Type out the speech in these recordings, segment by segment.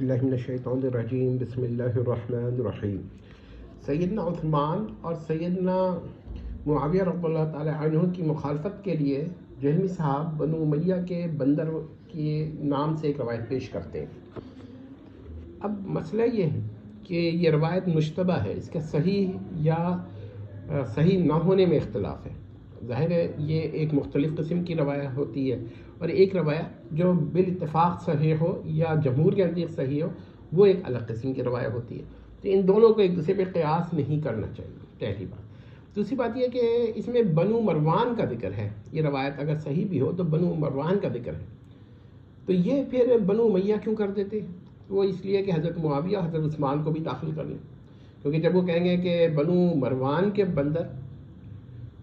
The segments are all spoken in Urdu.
اللہ من الشیطان الرجیم بسم اللہ الرحمن الرحیم۔ سیدنا عثمان اور سیدنا معاویہ رضی اللہ تعالی عنہ کی مخالفت کے لیے جہمی صاحب بنو امیہ کے بندر کے نام سے ایک روایت پیش کرتے ہیں۔ اب مسئلہ یہ ہے کہ یہ روایت مشتبہ ہے، اس کا صحیح یا صحیح نہ ہونے میں اختلاف ہے۔ ظاہر ہے یہ ایک مختلف قسم کی روایت ہوتی ہے، اور ایک روایت جو بالاتفاق صحیح ہو یا جمہور کے نزدیک صحیح ہو وہ ایک الگ قسم کی روایت ہوتی ہے۔ تو ان دونوں کو ایک دوسرے پہ قیاس نہیں کرنا چاہیے، پہلی بات۔ دوسری بات یہ کہ اس میں بنو مروان کا ذکر ہے، یہ روایت اگر صحیح بھی ہو تو بنو مروان کا ذکر ہے، تو یہ پھر بنو امیہ کیوں کر دیتے؟ وہ اس لیے کہ حضرت معاویہ حضرت عثمان کو بھی داخل کر لیں، کیونکہ جب وہ کہیں گے کہ بنو مروان کے بندر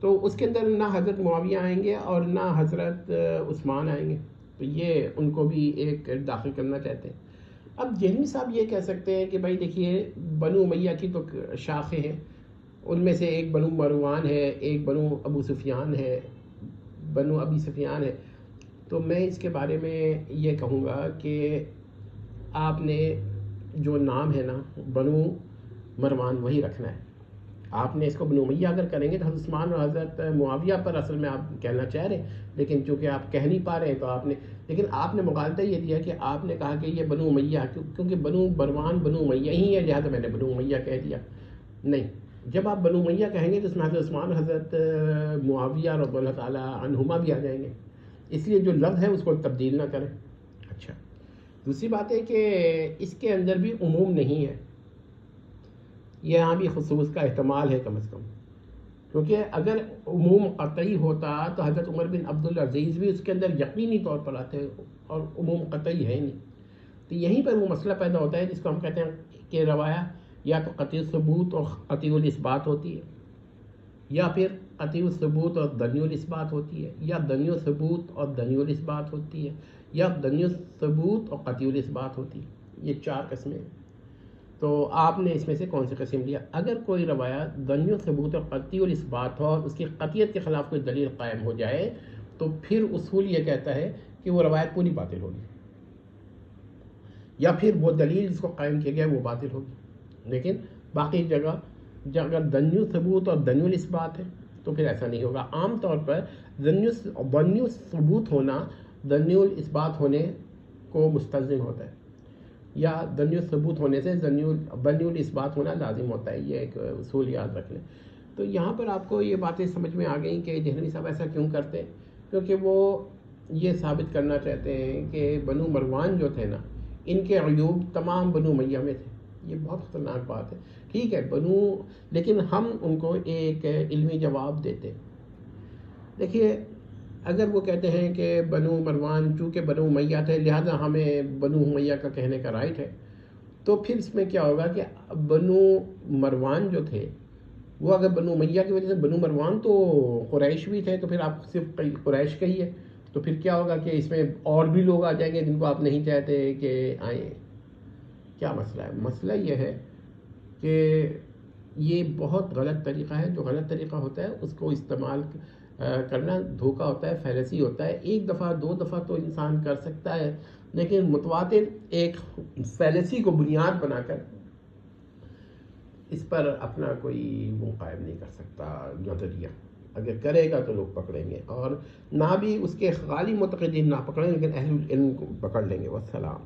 تو اس کے اندر نہ حضرت معاویہ آئیں گے اور نہ حضرت عثمان آئیں گے، تو یہ ان کو بھی ایک داخل کرنا چاہتے ہیں۔ اب جہمی صاحب یہ کہہ سکتے ہیں کہ بھائی دیکھیے بنو امیہ کی تو شاخیں ہیں، ان میں سے ایک بنو مروان ہے، ایک بنو ابو سفیان ہے، بنو ابی سفیان ہے، تو میں اس کے بارے میں یہ کہوں گا کہ آپ نے جو نام ہے نا بنو مروان وہی رکھنا ہے۔ آپ نے اس کو بنو امیہ اگر کریں گے تو حضرت عثمان اور حضرت معاویہ پر اصل میں آپ کہنا چاہ رہے ہیں، لیکن چونکہ آپ کہہ نہیں پا رہے ہیں تو آپ نے مغالطہ یہ دیا کہ آپ نے کہا کہ یہ بنو امیہ، کیونکہ بنو مروان بنو امیہ ہی ہے، لہٰذا میں نے بنو امیہ کہہ دیا۔ نہیں، جب آپ بنو امیہ کہیں گے تو اس میں حضرت عثمان اور حضرت معاویہ رضی اللہ تعالیٰ عنہما بھی آ جائیں گے، اس لیے جو لفظ ہے اس کو تبدیل نہ کریں۔ اچھا، دوسری بات ہے کہ اس کے اندر بھی عموم نہیں ہے، یہاں بھی خصوص کا احتمال ہے کم از کم، کیونکہ اگر عموم قطعی ہوتا تو حضرت عمر بن عبدالعزیز بھی اس کے اندر یقینی طور پر آتے، اور عموم قطعی ہے نہیں۔ تو یہیں پر وہ مسئلہ پیدا ہوتا ہے جس کو ہم کہتے ہیں کہ روایت یا تو قطعی ثبوت اور قطعی الاثبات ہوتی ہے، یا پھر قطعی الثبوت اور دنی الاثبات ہوتی ہے، یا دنی الثبوت اور دنی الاثبات ہوتی ہے، یا دنی الثبوت اور قطعی الاثبات ہوتی ہے۔ یہ چار قسمیں ہیں، تو آپ نے اس میں سے کون سی قسم لیا؟ اگر کوئی روایت دنی الثبوت اور قطعی الاثبات ہو اور اس کی قطعیت کے خلاف کوئی دلیل قائم ہو جائے تو پھر اصول یہ کہتا ہے کہ وہ روایت پوری باطل ہوگی، یا پھر وہ دلیل جس کو قائم کیا گیا وہ باطل ہوگی۔ لیکن باقی جگہ اگر دنی الثبوت اور دنی الاثبات ہے تو پھر ایسا نہیں ہوگا۔ عام طور پر دنی الثبوت ہونا دنی الاثبات ہونے کو مستلزم ہوتا ہے، یا دنی الثبوت ہونے سے دنی الاثبات ہونا لازم ہوتا ہے، یہ ایک اصول یاد رکھ لیں۔ تو یہاں پر آپ کو یہ باتیں سمجھ میں آ گئیں کہ دہلوی صاحب ایسا کیوں کرتے ہیں، کیونکہ وہ یہ ثابت کرنا چاہتے ہیں کہ بنو مروان جو تھے نا ان کے عیوب تمام بنو امیہ میں تھے۔ یہ بہت خطرناک بات ہے، ٹھیک ہے لیکن ہم ان کو ایک علمی جواب دیتے۔ دیکھیے اگر وہ کہتے ہیں کہ بنو مروان چونکہ بنو امیہ تھے لہذا ہمیں بنو امیہ کا کہنے کا رائٹ ہے، تو پھر اس میں کیا ہوگا کہ بنو مروان جو تھے وہ اگر بنو امیہ کی وجہ سے، بنو مروان تو قریش بھی تھے، تو پھر آپ صرف قریش کہیے، تو پھر کیا ہوگا کہ اس میں اور بھی لوگ آ جائیں گے جن کو آپ نہیں چاہتے کہ آئیں۔ کیا مسئلہ ہے؟ مسئلہ یہ ہے کہ یہ بہت غلط طریقہ ہے، جو غلط طریقہ ہوتا ہے اس کو استعمال کرنا دھوکہ ہوتا ہے، فیلسی ہوتا ہے۔ ایک دفعہ دو دفعہ تو انسان کر سکتا ہے، لیکن متواتر ایک فیلسی کو بنیاد بنا کر اس پر اپنا کوئی وہ قائم نہیں کر سکتا نظریہ۔ اگر کرے گا تو لوگ پکڑیں گے، اور نہ بھی اس کے غالب معتقدین نہ پکڑیں لیکن اہل علم کو پکڑ لیں گے۔ والسلام۔